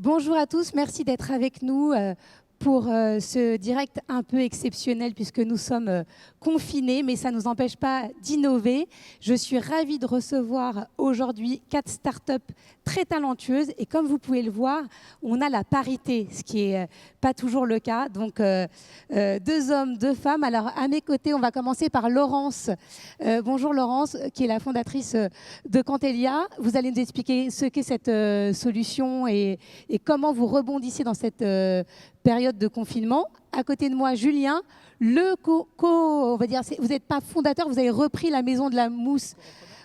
Bonjour à tous, merci d'être avec nous pour ce direct un peu exceptionnel puisque nous sommes confinés, mais ça ne nous empêche pas d'innover. Je suis ravie de recevoir aujourd'hui 4 startups très talentueuses et comme vous pouvez le voir, on a la parité, ce qui n'est pas toujours le cas. Donc 2 hommes, 2 femmes. Alors à mes côtés, on va commencer par Laurence. Bonjour Laurence, qui est la fondatrice de Cantelia. Vous allez nous expliquer ce qu'est cette solution et comment vous rebondissez dans cette période de confinement. À côté de moi, Julien, on va dire, vous n'êtes pas fondateur, vous avez repris la Maison de la Mousse.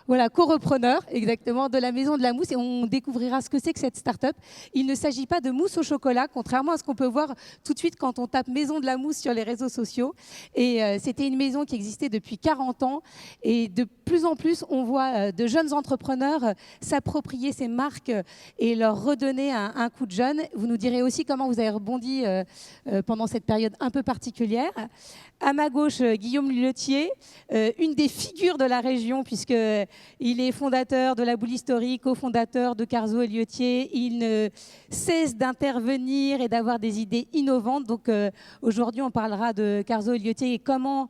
Voilà, co-repreneur, exactement, de la Maison de la Mousse. Et on découvrira ce que c'est que cette start-up. Il ne s'agit pas de mousse au chocolat, contrairement à ce qu'on peut voir tout de suite quand on tape Maison de la Mousse sur les réseaux sociaux. Et c'était une maison qui existait depuis 40 ans. Et de plus en plus, on voit de jeunes entrepreneurs s'approprier ces marques et leur redonner un coup de jeune. Vous nous direz aussi comment vous avez rebondi pendant cette période un peu particulière. À ma gauche, Guillaume Luletier, une des figures de la région, puisqu'il est fondateur de la Boule Historique, cofondateur de Carzo et Liotier. Il ne cesse d'intervenir et d'avoir des idées innovantes. Donc aujourd'hui, on parlera de Carzo et Liotier et comment,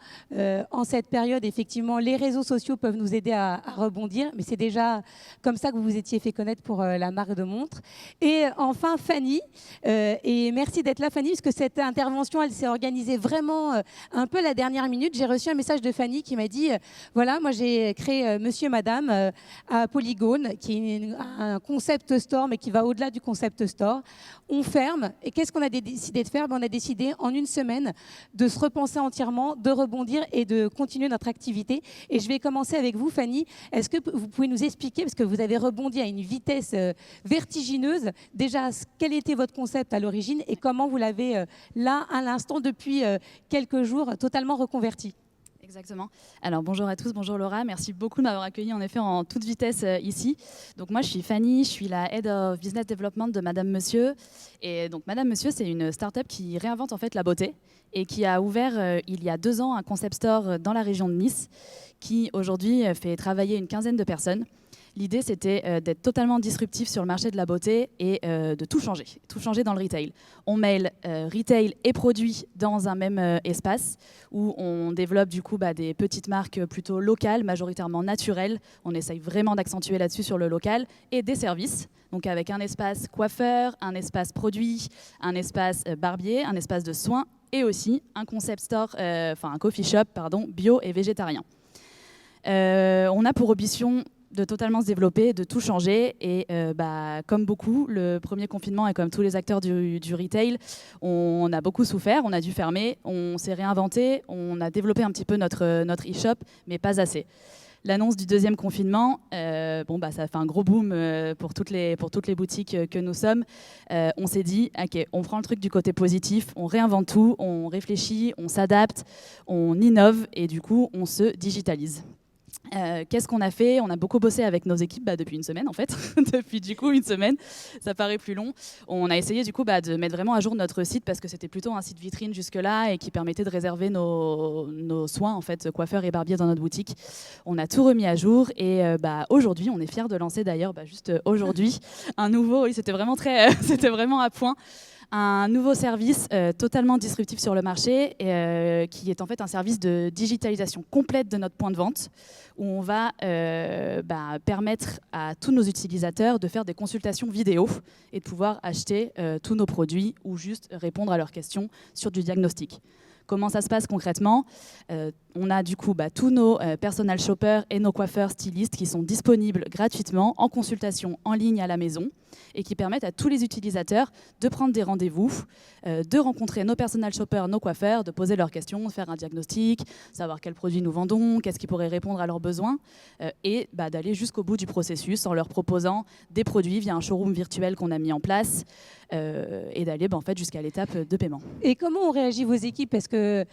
en cette période, effectivement, les réseaux sociaux peuvent nous aider à rebondir. Mais c'est déjà comme ça que vous vous étiez fait connaître pour la marque de montre. Et enfin, Fanny. Et merci d'être là, Fanny, parce que cette intervention, elle s'est organisée vraiment un peu à la dernière minute. J'ai reçu un message de Fanny qui m'a dit voilà, moi j'ai créé Monsieur Madame à Polygone, qui est un concept store, mais qui va au-delà du concept store. On ferme. Et qu'est-ce qu'on a décidé de faire? On a décidé en une semaine de se repenser entièrement, de rebondir et de continuer notre activité. Et je vais commencer avec vous, Fanny. Est-ce que vous pouvez nous expliquer, parce que vous avez rebondi à une vitesse vertigineuse, déjà quel était votre concept à l'origine et comment vous l'avez là, à l'instant, depuis quelques jours, totalement reconverti? Exactement. Alors bonjour à tous, bonjour Laura, merci beaucoup de m'avoir accueilli en effet en toute vitesse ici. Donc moi je suis Fanny, je suis la Head of Business Development de Madame Monsieur. Et donc Madame Monsieur, c'est une start-up qui réinvente en fait la beauté et qui a ouvert il y a 2 ans un concept store dans la région de Nice qui aujourd'hui fait travailler une quinzaine de personnes. L'idée, c'était d'être totalement disruptif sur le marché de la beauté et de tout changer dans le retail. On mêle retail et produits dans un même espace où on développe du coup des petites marques plutôt locales, majoritairement naturelles. On essaye vraiment d'accentuer là-dessus sur le local et des services. Donc avec un espace coiffeur, un espace produit, un espace barbier, un espace de soins et aussi un concept store, un coffee shop, bio et végétarien. On a pour ambition de totalement se développer, de tout changer. Et comme beaucoup, le premier confinement et comme tous les acteurs du retail, on a beaucoup souffert, on a dû fermer, on s'est réinventé, on a développé un petit peu notre e-shop, mais pas assez. L'annonce du 2e confinement, ça a fait un gros boom pour toutes les boutiques que nous sommes. On s'est dit, ok, on prend le truc du côté positif, on réinvente tout, on réfléchit, on s'adapte, on innove et du coup, on se digitalise. Qu'est-ce qu'on a fait? On a beaucoup bossé avec nos équipes depuis une semaine en fait. Depuis du coup une semaine, ça paraît plus long. On a essayé du coup de mettre vraiment à jour notre site parce que c'était plutôt un site vitrine jusque-là et qui permettait de réserver nos soins en fait, coiffeurs et barbiers dans notre boutique. On a tout remis à jour et aujourd'hui, on est fiers de lancer d'ailleurs juste aujourd'hui un nouveau. Oui, c'était vraiment c'était vraiment à point. Un nouveau service totalement disruptif sur le marché qui est en fait un service de digitalisation complète de notre point de vente où on va permettre à tous nos utilisateurs de faire des consultations vidéo et de pouvoir acheter tous nos produits ou juste répondre à leurs questions sur du diagnostic. Comment ça se passe concrètement? On a du coup tous nos personal shoppers et nos coiffeurs stylistes qui sont disponibles gratuitement en consultation en ligne à la maison et qui permettent à tous les utilisateurs de prendre des rendez-vous, de rencontrer nos personal shoppers, nos coiffeurs, de poser leurs questions, de faire un diagnostic, savoir quels produits nous vendons, qu'est-ce qui pourrait répondre à leurs besoins et d'aller jusqu'au bout du processus en leur proposant des produits via un showroom virtuel qu'on a mis en place et d'aller jusqu'à l'étape de paiement. Et comment ont réagi vos équipes? Parce que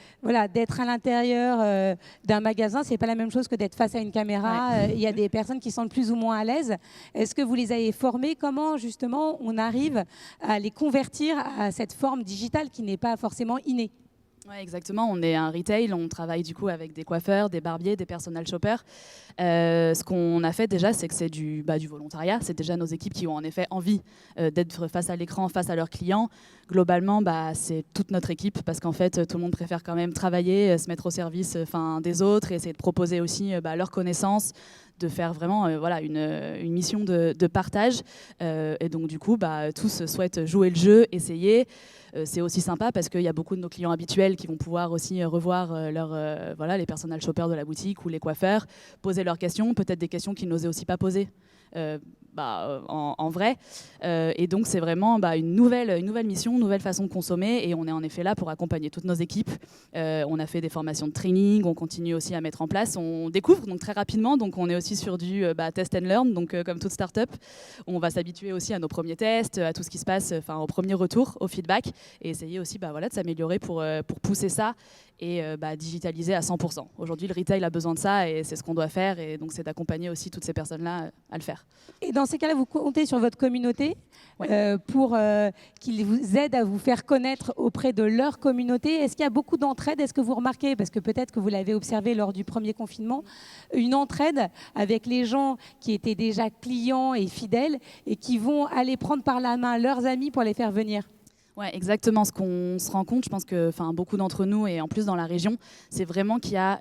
d'être à l'intérieur d'un magasin, c'est pas la même chose que d'être face à une caméra. Ouais. Il y a des personnes qui sont plus ou moins à l'aise. Est-ce que vous les avez formées? Comment justement on arrive à les convertir à cette forme digitale qui n'est pas forcément innée? Ouais, exactement. On est un retail, on travaille du coup avec des coiffeurs, des barbiers, des personal shoppers. Ce qu'on a fait déjà, c'est que c'est du volontariat. C'est déjà nos équipes qui ont en effet envie d'être face à l'écran, face à leurs clients. Globalement, c'est toute notre équipe parce qu'en fait, tout le monde préfère quand même travailler, se mettre au service des autres et essayer de proposer aussi leurs connaissances, de faire vraiment une mission de partage. Et donc du coup, tous souhaitent jouer le jeu, essayer. C'est aussi sympa parce qu'il y a beaucoup de nos clients habituels qui vont pouvoir aussi revoir les personal shoppers de la boutique ou les coiffeurs, poser leurs questions, peut-être des questions qu'ils n'osaient aussi pas poser en vrai. Et donc c'est vraiment une nouvelle mission, une nouvelle façon de consommer, et on est en effet là pour accompagner toutes nos équipes. On a fait des formations de training, on continue aussi à mettre en place, on découvre donc très rapidement, donc on est aussi sur du test and learn, donc comme toute start-up, on va s'habituer aussi à nos premiers tests, à tout ce qui se passe, au premier retour, au feedback, et essayer aussi de s'améliorer pour pousser ça et digitaliser à 100%. Aujourd'hui, le retail a besoin de ça et c'est ce qu'on doit faire, et donc c'est d'accompagner aussi toutes ces personnes-là à le faire. Et dans ces cas-là, vous comptez sur votre communauté pour qu'ils vous aident à vous faire connaître auprès de leur communauté. Est-ce qu'il y a beaucoup d'entraide? Est-ce que vous remarquez, parce que peut-être que vous l'avez observé lors du premier confinement, une entraide avec les gens qui étaient déjà clients et fidèles et qui vont aller prendre par la main leurs amis pour les faire venir? Ouais, exactement. Ce qu'on se rend compte, je pense que beaucoup d'entre nous, et en plus dans la région, c'est vraiment qu'il y a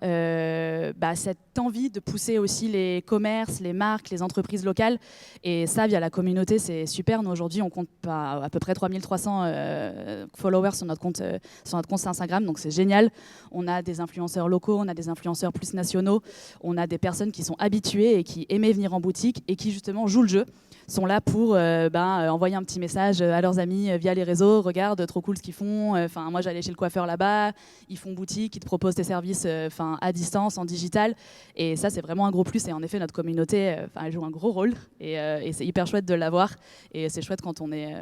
cette envie de pousser aussi les commerces, les marques, les entreprises locales. Et ça, via la communauté, c'est super. Nous, aujourd'hui, on compte à peu près 3300 followers sur notre compte Instagram, donc c'est génial. On a des influenceurs locaux, on a des influenceurs plus nationaux, on a des personnes qui sont habituées et qui aimaient venir en boutique et qui, justement, jouent le jeu, sont là pour envoyer un petit message à leurs amis via les réseaux. Regarde, trop cool ce qu'ils font. Moi, j'allais chez le coiffeur là-bas. Ils font boutique, ils te proposent tes services à distance, en digital. Et ça, c'est vraiment un gros plus. Et en effet, notre communauté, elle joue un gros rôle. Et c'est hyper chouette de l'avoir. Et c'est chouette quand on est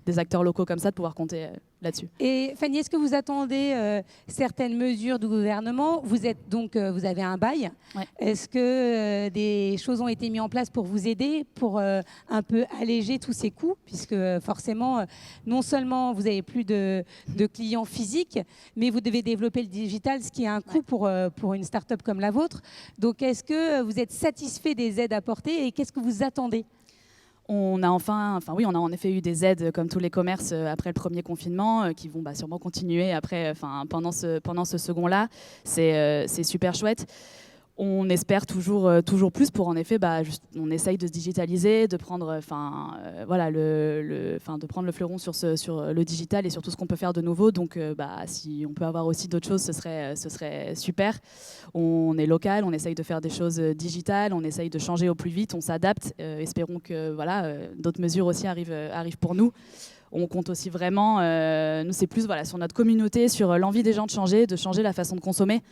des acteurs locaux comme ça, de pouvoir compter là-dessus. Et Fanny, est-ce que vous attendez certaines mesures du gouvernement? Vous êtes donc, vous avez un bail. Ouais. Est-ce que des choses ont été mises en place pour vous aider, pour un peu alléger tous ces coûts, puisque forcément, non seulement vous n'avez plus de clients physiques, mais vous devez développer le digital, ce qui a un coût pour une start-up comme la vôtre. Donc, est-ce que vous êtes satisfait des aides apportées et qu'est-ce que vous attendez? On a en effet eu des aides comme tous les commerces après le premier confinement qui vont sûrement continuer après, pendant ce second-là. C'est super chouette. On espère toujours plus pour, en effet, on essaye de se digitaliser, de prendre, de prendre le fleuron sur le digital et sur tout ce qu'on peut faire de nouveau. Donc, si on peut avoir aussi d'autres choses, ce serait super. On est local, on essaye de faire des choses digitales, on essaye de changer au plus vite, on s'adapte. Espérons que d'autres mesures aussi arrivent pour nous. On compte aussi vraiment, nous c'est plus sur notre communauté, sur l'envie des gens de changer la façon de consommer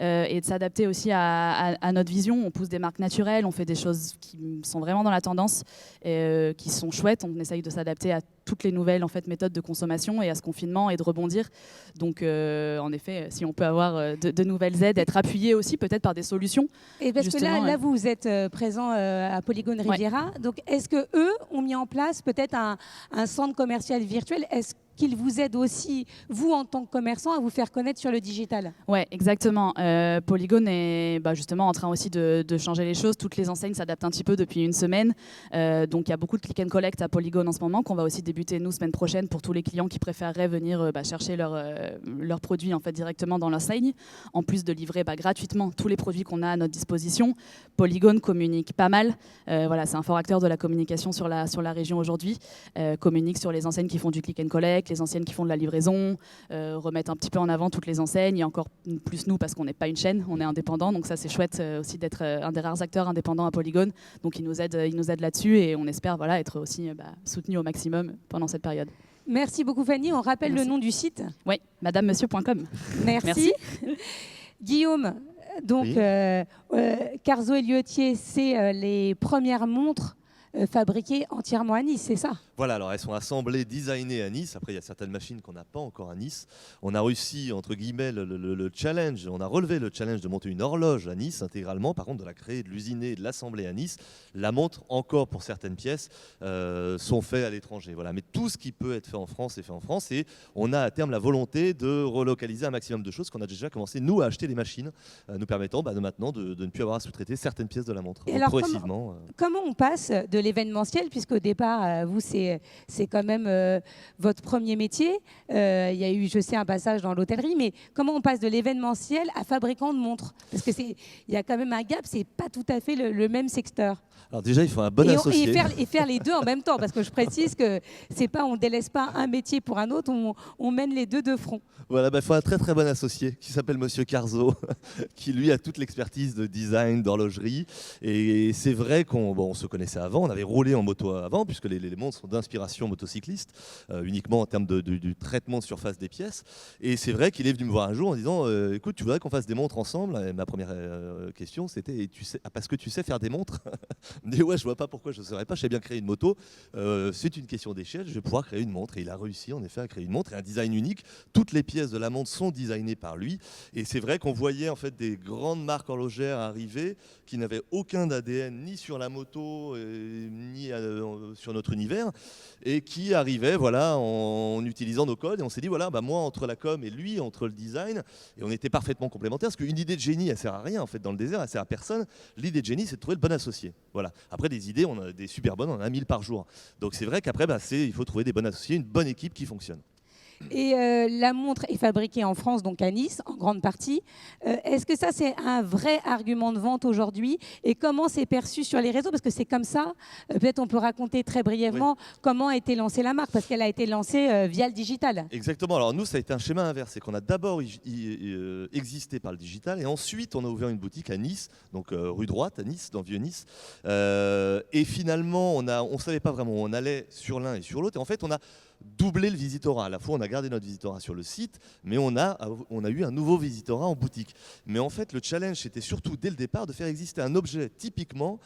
et de s'adapter aussi à notre vision. On pousse des marques naturelles, on fait des choses qui sont vraiment dans la tendance, qui sont chouettes. On essaye de s'adapter à toutes les nouvelles méthodes de consommation et à ce confinement et de rebondir. Donc en effet, si on peut avoir de nouvelles aides, être appuyé aussi peut-être par des solutions. Et parce que là vous êtes présent à Polygone Riviera. Donc est-ce qu'eux ont mis en place peut-être un centre commercial virtuel? Est-ce qu'ils vous aident aussi, vous en tant que commerçant, à vous faire connaître sur le digital? Oui, exactement. Polygone est justement en train aussi de changer les choses. Toutes les enseignes s'adaptent un petit peu depuis une semaine. Donc il y a beaucoup de click and collect à Polygone en ce moment, qu'on va aussi débuter nous semaine prochaine pour tous les clients qui préféreraient venir chercher leurs produits directement dans l'enseigne, en plus de livrer gratuitement tous les produits qu'on a à notre disposition. Polygone communique pas mal. C'est un fort acteur de la communication sur la région aujourd'hui. Communique sur les enseignes qui font du click and collect, les anciennes qui font de la livraison, remettre un petit peu en avant toutes les enseignes, et encore plus nous parce qu'on n'est pas une chaîne, on est indépendant, donc ça c'est chouette aussi d'être un des rares acteurs indépendants à Polygone. Donc ils nous aident là-dessus et on espère être aussi soutenus au maximum pendant cette période. Merci beaucoup Fanny, on rappelle le nom du site? Oui, madamemosieur.com. Merci. Guillaume, donc oui. Carzo et Liotier, c'est les premières montres fabriquées entièrement à Nice, c'est ça? Voilà, alors elles sont assemblées, designées à Nice. Après, il y a certaines machines qu'on n'a pas encore à Nice. On a réussi, entre guillemets, le challenge, on a relevé le challenge de monter une horloge à Nice intégralement. Par contre, de la créer, de l'usiner, de l'assembler à Nice. La montre, encore pour certaines pièces, sont faites à l'étranger. Voilà. Mais tout ce qui peut être fait en France est fait en France. Et on a à terme la volonté de relocaliser un maximum de choses qu'on a déjà commencé, nous, à acheter des machines, nous permettant de maintenant de ne plus avoir à sous-traiter certaines pièces de la montre. Et Donc, alors, progressivement. comment on passe de l'événementiel, puisqu'au départ, vous, c'est quand même votre premier métier. Il y a eu, je sais, un passage dans l'hôtellerie, mais comment on passe de l'événementiel à fabricant de montres? Parce qu'il y a quand même un gap, c'est pas tout à fait le même secteur. Alors déjà, il faut un bon associé. Et faire les deux en même temps, parce que je précise que c'est pas, on délaisse pas un métier pour un autre, on mène les deux de front. Voilà, il faut un très très bon associé qui s'appelle Monsieur Carzo, qui lui a toute l'expertise de design, d'horlogerie. Et c'est vrai qu'on se connaissait avant, on avait roulé en moto avant, puisque les montres sont d'inspiration motocycliste, uniquement en termes du traitement de surface des pièces. Et c'est vrai qu'il est venu me voir un jour en disant écoute, tu voudrais qu'on fasse des montres ensemble? Et ma première question, c'était parce que tu sais faire des montres? Il me dit ouais, je vois pas pourquoi je ne saurais pas, je sais bien créer une moto. C'est une question d'échelle, je vais pouvoir créer une montre. Et il a réussi en effet à créer une montre et un design unique. Toutes les pièces de la montre sont designées par lui. Et c'est vrai qu'on voyait en fait des grandes marques horlogères arriver qui n'avaient aucun ADN ni sur la moto ni sur notre univers et qui arrivaient voilà, en utilisant nos codes. Et on s'est dit voilà, moi entre la com et lui, entre le design, et on était parfaitement complémentaires parce qu'une idée de génie, elle sert à rien en fait dans le désert, elle sert à personne. L'idée de génie, c'est de trouver le bon associé. Voilà. Après des idées, on a des super bonnes, on en a 1000 par jour. Donc c'est vrai qu'après, il faut trouver des bons associés, une bonne équipe qui fonctionne. Et la montre est fabriquée en France, donc à Nice, en grande partie. Est-ce que ça, c'est un vrai argument de vente aujourd'hui? Et comment c'est perçu sur les réseaux? Parce que c'est comme ça. Peut-être on peut raconter très brièvement comment a été lancée la marque, parce qu'elle a été lancée via le digital. Exactement. Alors nous, ça a été un schéma inverse. C'est qu'on a d'abord existé par le digital et ensuite on a ouvert une boutique à Nice, donc rue Droite à Nice, dans Vieux-Nice. Et finalement, on ne savait pas vraiment où on allait sur l'un et sur l'autre. Et en fait, on a doublé le visitorat. À la fois, on a gardé notre visitorat sur le site, mais on a eu un nouveau visitorat en boutique. Mais en fait, le challenge, c'était surtout dès le départ de faire exister un objet typiquement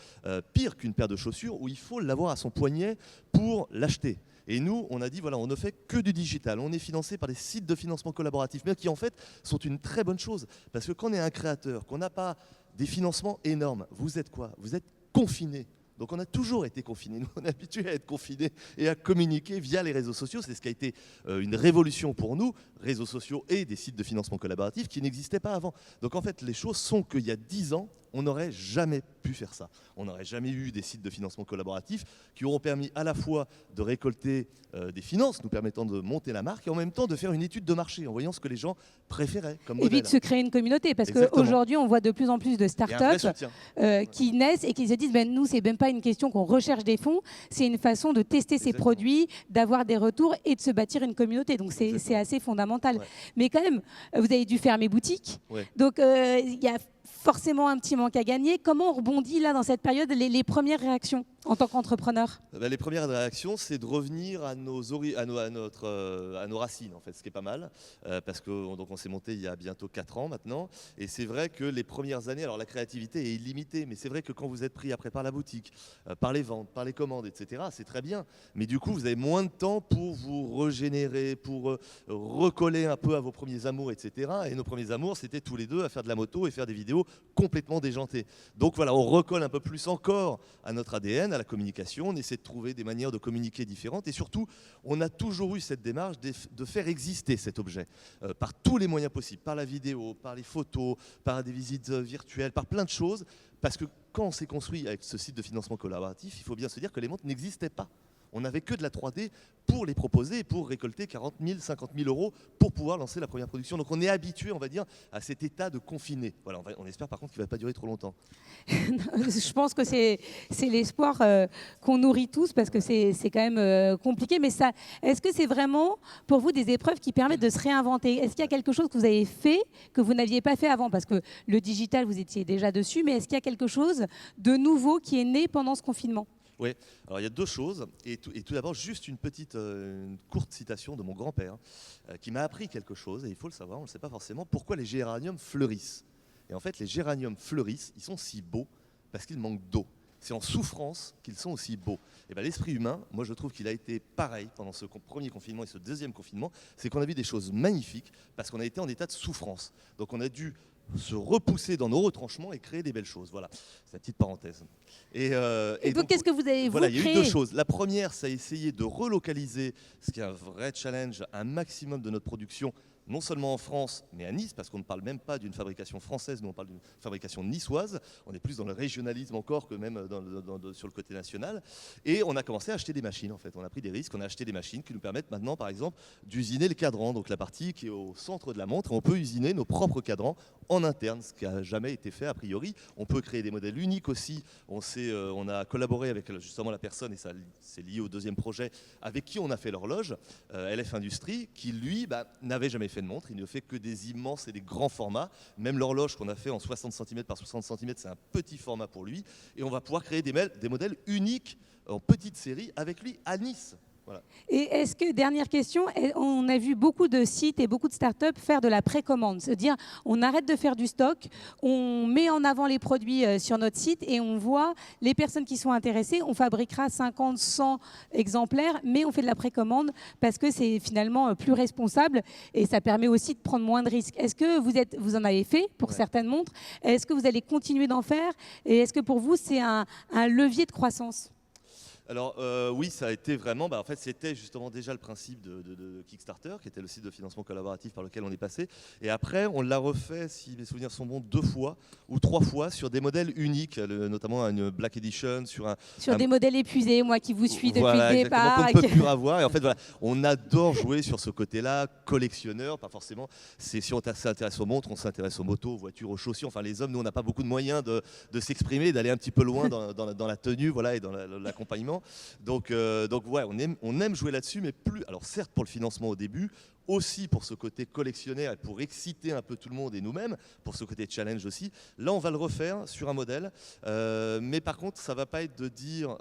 pire qu'une paire de chaussures où il faut l'avoir à son poignet pour l'acheter. Et nous, on a dit, voilà, on ne fait que du digital. On est financé par des sites de financement collaboratif, mais qui en fait sont une très bonne chose. Parce que quand on est un créateur, qu'on n'a pas des financements énormes, vous êtes quoi? Vous êtes confiné. Donc on a toujours été confinés, nous on est habitués à être confinés et à communiquer via les réseaux sociaux. C'est ce qui a été une révolution pour nous, réseaux sociaux et des sites de financement collaboratif qui n'existaient pas avant. Donc en fait les choses sont qu'il y a 10 ans, on n'aurait jamais pu faire ça. On n'aurait jamais eu des sites de financement collaboratif qui auront permis à la fois de récolter des finances, nous permettant de monter la marque, et en même temps de faire une étude de marché en voyant ce que les gens préféraient comme modèle. Et puis de se créer une communauté, parce qu'aujourd'hui, on voit de plus en plus de startups qui naissent et qui se disent nous, c'est même pas une question qu'on recherche des fonds, c'est une façon de tester ses produits, d'avoir des retours et de se bâtir une communauté. Donc c'est assez fondamental. Ouais. Mais quand même, vous avez dû fermer boutique. Ouais. Donc il y a forcément un petit manque à gagner. Comment on rebondit là dans cette période, les premières réactions en tant qu'entrepreneur? Les premières réactions, c'est de revenir à nos racines, en fait, ce qui est pas mal, parce qu'on s'est monté il y a bientôt 4 ans maintenant, et c'est vrai que les premières années, alors la créativité est illimitée, mais c'est vrai que quand vous êtes pris après par la boutique, par les ventes, par les commandes, etc., c'est très bien, mais du coup, vous avez moins de temps pour vous régénérer, pour recoller un peu à vos premiers amours, etc., et nos premiers amours, c'était tous les deux à faire de la moto et faire des vidéos complètement déjantées. Donc voilà, on recolle un peu plus encore à notre ADN, à la communication, on essaie de trouver des manières de communiquer différentes et surtout, on a toujours eu cette démarche de faire exister cet objet par tous les moyens possibles, par la vidéo, par les photos, par des visites virtuelles, par plein de choses, parce que quand on s'est construit avec ce site de financement collaboratif, il faut bien se dire que les montres n'existaient pas. On n'avait que de la 3D pour les proposer et pour récolter 40 000, 50 000 euros pour pouvoir lancer la première production. Donc on est habitué, on va dire, à cet état de confiné. Voilà, on espère par contre qu'il ne va pas durer trop longtemps. Je pense que c'est l'espoir qu'on nourrit tous parce que c'est quand même compliqué. Mais est-ce que c'est vraiment pour vous des épreuves qui permettent de se réinventer? Est-ce qu'il y a quelque chose que vous avez fait que vous n'aviez pas fait avant? Parce que le digital, vous étiez déjà dessus, mais est-ce qu'il y a quelque chose de nouveau qui est né pendant ce confinement? Oui, alors il y a deux choses. Et tout d'abord, juste une courte citation de mon grand-père qui m'a appris quelque chose, et il faut le savoir, on ne le sait pas forcément, pourquoi les géraniums fleurissent. Et en fait, les géraniums fleurissent, ils sont si beaux parce qu'ils manquent d'eau. c'est en souffrance qu'ils sont aussi beaux. Et ben, l'esprit humain, moi je trouve qu'il a été pareil pendant ce premier confinement et ce deuxième confinement, c'est qu'on a vu des choses magnifiques parce qu'on a été en état de souffrance. Donc on a dû se repousser dans nos retranchements et créer des belles choses. Voilà, c'est la petite parenthèse. Et donc, qu'est-ce que vous avez voilà, il y a eu créé? deux choses. La première, c'est essayer de relocaliser, ce qui est un vrai challenge, un maximum de notre production, non seulement en France, mais à Nice, parce qu'on ne parle même pas d'une fabrication française, nous on parle d'une fabrication niçoise. On est plus dans le régionalisme encore que même sur le côté national. Et on a commencé à acheter des machines, en fait. On a pris des risques, on a acheté des machines qui nous permettent maintenant, par exemple, d'usiner le cadran, donc la partie qui est au centre de la montre. On peut usiner nos propres cadrans en interne, ce qui n'a jamais été fait a priori. On peut créer des modèles uniques aussi. On a collaboré avec justement la personne, et ça c'est lié au deuxième projet, avec qui on a fait l'horloge, LF Industrie, qui lui n'avait jamais fait de montre. Il ne fait que des immenses et des grands formats. Même l'horloge qu'on a fait en 60 cm par 60 cm, c'est un petit format pour lui. Et on va pouvoir créer des modèles uniques en petite série avec lui à Nice. Voilà. Et est-ce que, dernière question, on a vu beaucoup de sites et beaucoup de startups faire de la précommande, c'est-à-dire on arrête de faire du stock, on met en avant les produits sur notre site et on voit les personnes qui sont intéressées, on fabriquera 50, 100 exemplaires, mais on fait de la précommande parce que c'est finalement plus responsable et ça permet aussi de prendre moins de risques. Est-ce que vous en avez fait pour certaines montres? Est-ce que vous allez continuer d'en faire? Et est-ce que pour vous, c'est un levier de croissance? Alors oui, ça a été vraiment, en fait c'était justement déjà le principe de Kickstarter, qui était le site de financement collaboratif par lequel on est passé. Et après, on l'a refait, si mes souvenirs sont bons, 2 fois ou 3 fois sur des modèles uniques, notamment une Black Edition, sur des modèles épuisés, moi qui vous suis depuis le départ. Qu'on ne peut plus avoir. Et en fait, voilà, on adore jouer sur ce côté-là, collectionneur, pas forcément. Si on s'intéresse aux montres, on s'intéresse aux motos, aux voitures, aux chaussures. Enfin, les hommes, nous, on n'a pas beaucoup de moyens de s'exprimer, d'aller un petit peu loin dans la tenue, voilà, et dans l'accompagnement. Donc ouais, on aime jouer là-dessus, mais plus. Alors certes pour le financement au début, aussi pour ce côté collectionnaire et pour exciter un peu tout le monde et nous-mêmes, pour ce côté challenge aussi. Là, on va le refaire sur un modèle, mais par contre, ça va pas être de dire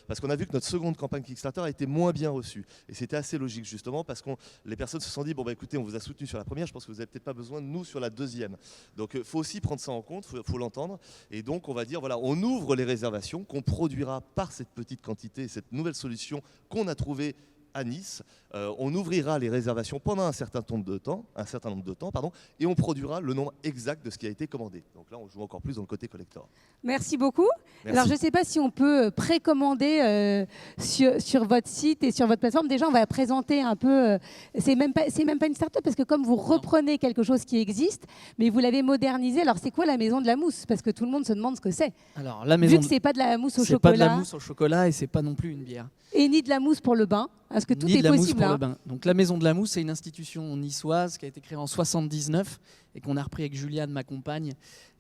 parce qu'on a vu que notre seconde campagne Kickstarter a été moins bien reçue, et c'était assez logique justement parce que les personnes se sont dit bon écoutez, on vous a soutenu sur la première, je pense que vous avez peut-être pas besoin de nous sur la deuxième. Donc faut aussi prendre ça en compte, faut l'entendre, et donc on va dire voilà, on ouvre les réservations qu'on produira par cette petite quantité, cette nouvelle solution qu'on a trouvée à Nice. On ouvrira les réservations pendant un certain nombre de temps, et on produira le nombre exact de ce qui a été commandé. Donc là, on joue encore plus dans le côté collector. Merci beaucoup. Merci. Alors, je ne sais pas si on peut précommander sur votre site et sur votre plateforme. Déjà, on va présenter un peu. C'est même pas une start-up parce que comme vous reprenez quelque chose qui existe, mais vous l'avez modernisé. Alors, c'est quoi la maison de la mousse? Parce que tout le monde se demande ce que c'est. Alors, la maison Vu que c'est pas de la mousse au chocolat. C'est pas de la mousse au chocolat et c'est pas non plus une bière. Et ni de la mousse pour le bain, parce que tout Ni est de la possible. mousse pour le bain. Donc la Maison de la Mousse, c'est une institution niçoise qui a été créée en 79 et qu'on a repris avec Juliane, ma compagne,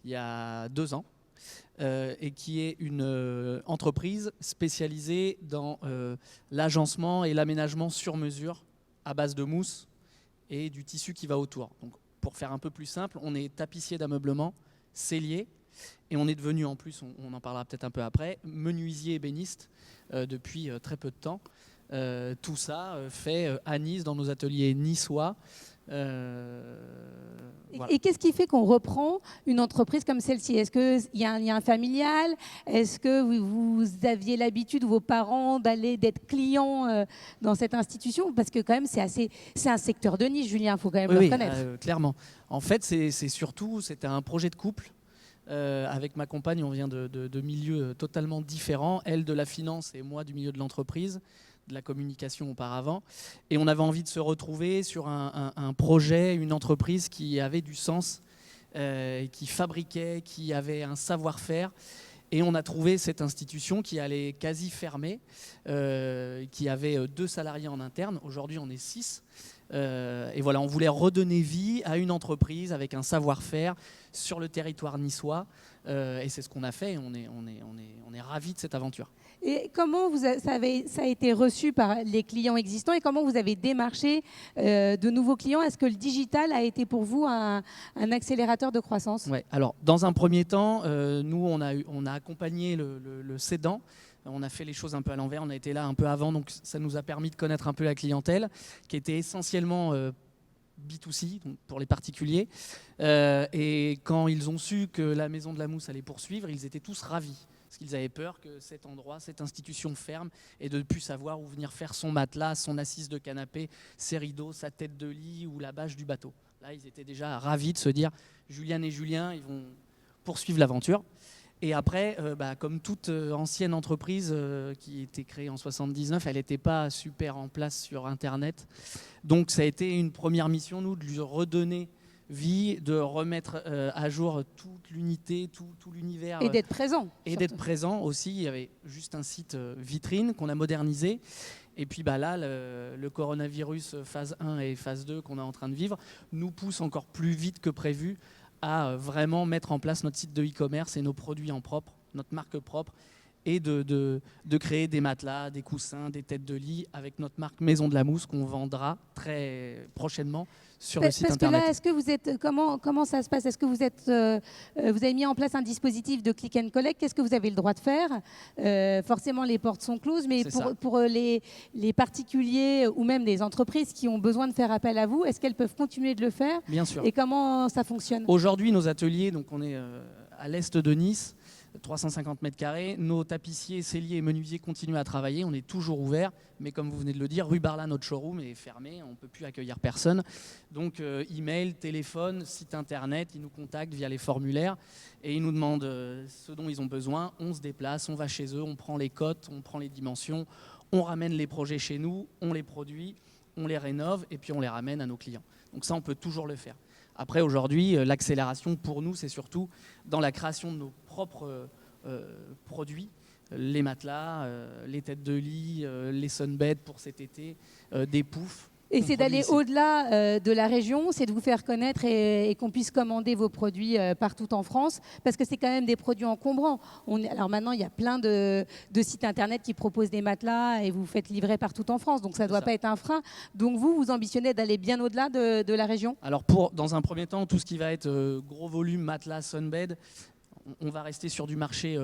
il y a 2 ans, et qui est une entreprise spécialisée dans l'agencement et l'aménagement sur mesure à base de mousse et du tissu qui va autour. Donc pour faire un peu plus simple, on est tapissier d'ameublement, sellier, et on est devenu en plus, on en parlera peut-être un peu après, menuisier ébéniste depuis très peu de temps. Tout ça fait à Nice, dans nos ateliers niçois. Voilà. Et qu'est-ce qui fait qu'on reprend une entreprise comme celle-ci? Est-ce qu'il y a un lien familial? Est-ce que vous aviez l'habitude, vos parents, d'être clients dans cette institution? Parce que quand même, c'est un secteur de niche, Julien, il faut quand même le reconnaître. Clairement. En fait, c'était un projet de couple. Avec ma compagne, on vient de milieux totalement différents. Elle de la finance et moi du milieu de l'entreprise, de la communication auparavant. Et on avait envie de se retrouver sur un projet, une entreprise qui avait du sens, qui fabriquait, qui avait un savoir-faire. Et on a trouvé cette institution qui allait quasi fermer, qui avait 2 salariés en interne. Aujourd'hui, on est 6. Et voilà, on voulait redonner vie à une entreprise avec un savoir-faire sur le territoire niçois. Et c'est ce qu'on a fait. Et on est ravis de cette aventure. Et comment ça a été reçu par les clients existants et comment vous avez démarché de nouveaux clients? Est-ce que le digital a été pour vous un accélérateur de croissance? Ouais. Alors, dans un premier temps, nous, on a accompagné le cédant. On a fait les choses un peu à l'envers, on a été là un peu avant, donc ça nous a permis de connaître un peu la clientèle, qui était essentiellement B2C, donc pour les particuliers. Et quand ils ont su que la Maison de la Mousse allait poursuivre, ils étaient tous ravis. parce qu'ils avaient peur que cet endroit, cette institution ferme et de ne plus savoir où venir faire son matelas, son assise de canapé, ses rideaux, sa tête de lit ou la bâche du bateau. Là, ils étaient déjà ravis de se dire Juliane et Julien, ils vont poursuivre l'aventure. Et après, comme toute ancienne entreprise qui était créée en 79, elle n'était pas super en place sur Internet. Donc ça a été une première mission, nous, de lui redonner vie, de remettre à jour toute l'unité, tout l'univers. Et d'être présent. Et d'être présent aussi. Il y avait juste un site vitrine qu'on a modernisé. Et puis là, le coronavirus phase 1 et phase 2 qu'on est en train de vivre nous pousse encore plus vite que prévu à vraiment mettre en place notre site de e-commerce et nos produits en propre, notre marque propre, et de créer des matelas, des coussins, des têtes de lit avec notre marque Maison de la Mousse qu'on vendra très prochainement sur le site internet. Parce que là, est-ce que vous êtes, comment ça se passe? Est-ce que vous avez mis en place un dispositif de click and collect? Qu'est-ce que vous avez le droit de faire? Forcément, les portes sont closes, mais pour les particuliers ou même des entreprises qui ont besoin de faire appel à vous, est-ce qu'elles peuvent continuer de le faire? Bien sûr. Et comment ça fonctionne? Aujourd'hui, nos ateliers, donc on est à l'est de Nice, 350 mètres carrés. Nos tapissiers, selliers et menuisiers continuent à travailler. On est toujours ouvert, mais comme vous venez de le dire, rue Barla, notre showroom est fermé. On ne peut plus accueillir personne. Donc, email, téléphone, site internet, ils nous contactent via les formulaires et ils nous demandent ce dont ils ont besoin. On se déplace, on va chez eux, on prend les cotes, on prend les dimensions, on ramène les projets chez nous, on les produit, on les rénove et puis on les ramène à nos clients. Donc ça, on peut toujours le faire. Après, aujourd'hui, l'accélération pour nous, c'est surtout dans la création de nos propres produits, les matelas, les têtes de lit, les sunbeds pour cet été, des poufs. Et c'est d'aller au-delà de la région, c'est de vous faire connaître et qu'on puisse commander vos produits partout en France, parce que c'est quand même des produits encombrants. Alors maintenant, il y a plein de sites internet qui proposent des matelas et vous faites livrer partout en France, donc ça ne doit pas être un frein. Donc vous ambitionnez d'aller bien au-delà de la région? Alors dans un premier temps, tout ce qui va être gros volume, matelas, sunbed, on va rester sur du marché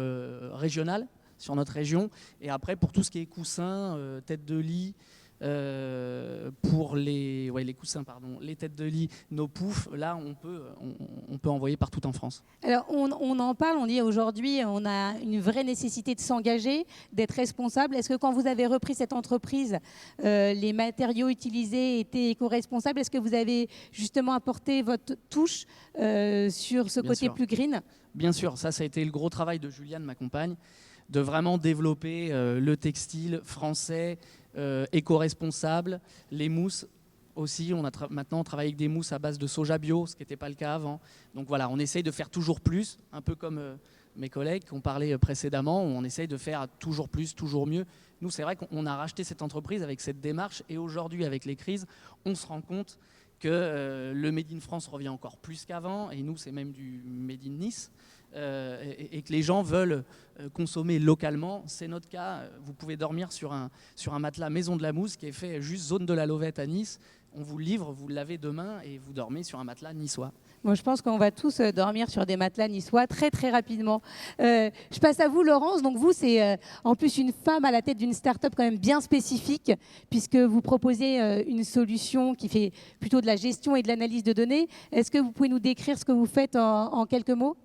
régional, sur notre région. Et après, pour tout ce qui est coussins, têtes de lit, pour les coussins, les têtes de lit, nos poufs, là on peut envoyer partout en France. Alors on en parle, on dit aujourd'hui on a une vraie nécessité de s'engager, d'être responsable. Est-ce que quand vous avez repris cette entreprise, les matériaux utilisés étaient éco-responsables? Est-ce que vous avez justement apporté votre touche sur ce côté plus green? Bien sûr, ça a été le gros travail de Juliane, ma compagne, de vraiment développer le textile français, éco-responsable, les mousses aussi. Maintenant, on travaille avec des mousses à base de soja bio, ce qui n'était pas le cas avant. Donc voilà, on essaye de faire toujours plus, un peu comme mes collègues qui ont parlé précédemment, on essaye de faire toujours plus, toujours mieux. Nous, c'est vrai qu'on a racheté cette entreprise avec cette démarche et aujourd'hui, avec les crises, on se rend compte que le Made in France revient encore plus qu'avant, et nous, c'est même du Made in Nice. Et que les gens veulent consommer localement. C'est notre cas. Vous pouvez dormir sur un matelas Maison de la Mousse qui est fait juste zone de la Lovette à Nice. On vous le livre, vous le lavez demain et vous dormez sur un matelas niçois. Moi, je pense qu'on va tous dormir sur des matelas niçois très très rapidement. Je passe à vous, Laurence. Donc vous, c'est en plus une femme à la tête d'une start-up quand même bien spécifique, puisque vous proposez une solution qui fait plutôt de la gestion et de l'analyse de données. Est-ce que vous pouvez nous décrire ce que vous faites en quelques mots ?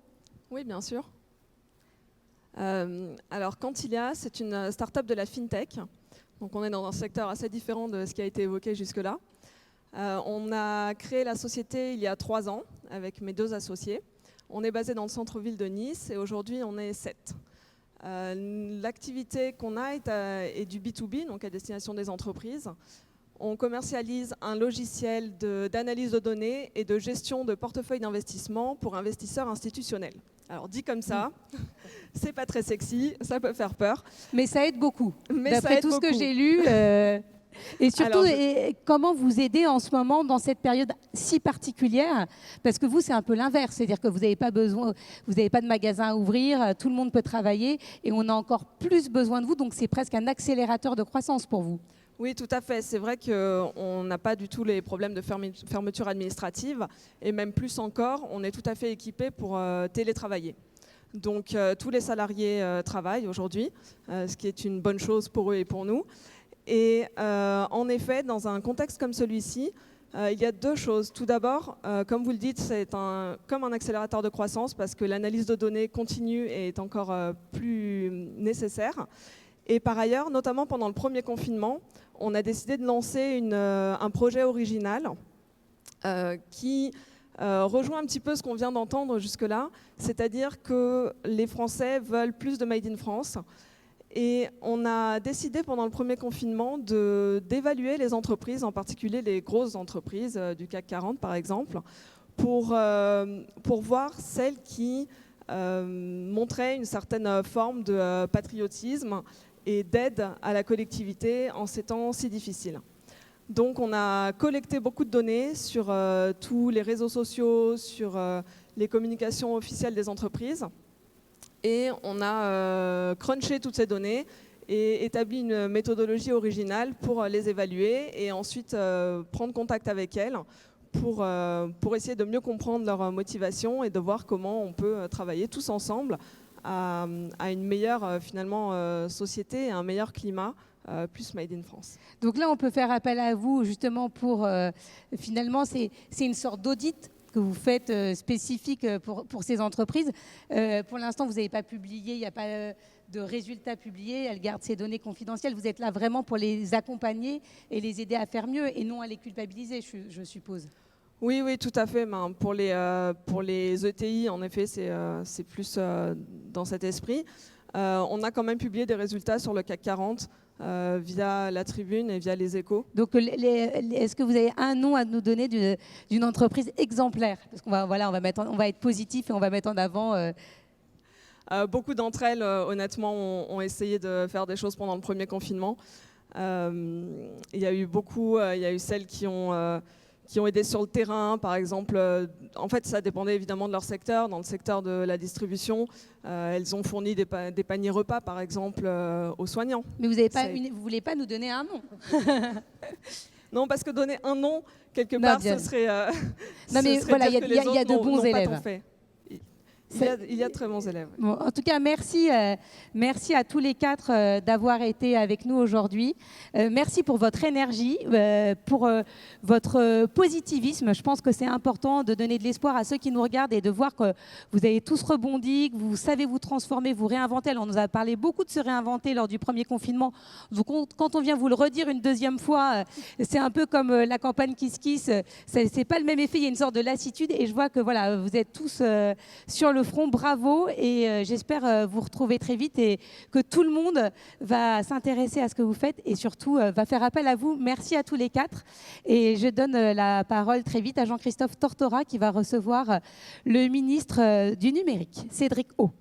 Oui, bien sûr. Alors, Quantilia, c'est une start-up de la FinTech. Donc, on est dans un secteur assez différent de ce qui a été évoqué jusque-là. On a créé la société il y a 3 ans avec mes 2 associés. On est basé dans le centre-ville de Nice et aujourd'hui, on est 7. L'activité qu'on a est du B2B, donc à destination des entreprises. On commercialise un logiciel d'analyse de données et de gestion de portefeuille d'investissement pour investisseurs institutionnels. Alors dit comme ça, c'est pas très sexy, ça peut faire peur. Mais ça aide beaucoup. D'après tout ce que j'ai lu. Et surtout, comment vous aider en ce moment dans cette période si particulière? Parce que vous, c'est un peu l'inverse. C'est-à-dire que vous n'avez pas besoin, vous n'avez pas de magasin à ouvrir, tout le monde peut travailler et on a encore plus besoin de vous. Donc c'est presque un accélérateur de croissance pour vous. Oui, tout à fait. C'est vrai qu'on n'a pas du tout les problèmes de fermeture administrative et même plus encore, on est tout à fait équipé pour télétravailler. Donc tous les salariés travaillent aujourd'hui, ce qui est une bonne chose pour eux et pour nous. Et en effet, dans un contexte comme celui-ci, Il y a deux choses. Tout d'abord, comme vous le dites, c'est comme un accélérateur de croissance parce que l'analyse de données continue et est encore plus nécessaire. Et par ailleurs, notamment pendant le premier confinement, on a décidé de lancer un projet original qui rejoint un petit peu ce qu'on vient d'entendre jusque-là, c'est-à-dire que les Français veulent plus de Made in France. Et on a décidé pendant le premier confinement d'évaluer les entreprises, en particulier les grosses entreprises du CAC 40 par exemple, pour voir celles qui montraient une certaine forme de patriotisme et d'aide à la collectivité en ces temps si difficiles. Donc on a collecté beaucoup de données sur tous les réseaux sociaux, sur les communications officielles des entreprises. Et on a crunché toutes ces données et établi une méthodologie originale pour les évaluer et ensuite prendre contact avec elles pour essayer de mieux comprendre leur motivation et de voir comment on peut travailler tous ensemble à une meilleure finalement, société et un meilleur climat plus Made in France. Donc là, on peut faire appel à vous justement pour, finalement, c'est une sorte d'audit que vous faites spécifique pour ces entreprises. Pour l'instant, vous n'avez pas publié, il n'y a pas de résultats publiés, elles gardent ces données confidentielles. Vous êtes là vraiment pour les accompagner et les aider à faire mieux et non à les culpabiliser, je suppose. Oui, oui, tout à fait. Pour les ETI, en effet, c'est plus dans cet esprit. On a quand même publié des résultats sur le CAC 40 via la Tribune et via les Échos. Donc, est-ce que vous avez un nom à nous donner d'une entreprise exemplaire? Parce qu'on va, voilà, on va être positif et on va mettre en avant. Beaucoup d'entre elles, honnêtement, ont essayé de faire des choses pendant le premier confinement. Il y a eu celles qui ont aidé sur le terrain, par exemple. En fait, ça dépendait évidemment de leur secteur. Dans le secteur de la distribution, elles ont fourni des paniers repas, par exemple, aux soignants. Mais vous ne voulez pas nous donner un nom? Non, parce que donner un nom, quelque part, ce serait... non, mais voilà, il y a de bons élèves. Il y a de très bons élèves. Bon, en tout cas, merci à tous les quatre d'avoir été avec nous aujourd'hui. Merci pour votre énergie, pour votre positivisme. Je pense que c'est important de donner de l'espoir à ceux qui nous regardent et de voir que vous avez tous rebondi, que vous savez vous transformer, vous réinventer. On nous a parlé beaucoup de se réinventer lors du premier confinement. Donc, quand on vient vous le redire une deuxième fois, c'est un peu comme la campagne Kiss Kiss. C'est pas le même effet, il y a une sorte de lassitude. Et je vois que voilà, vous êtes tous sur le front, bravo, et j'espère vous retrouver très vite et que tout le monde va s'intéresser à ce que vous faites et surtout va faire appel à vous. Merci à tous les quatre et je donne la parole très vite à Jean-Christophe Tortora qui va recevoir le ministre du numérique, Cédric O.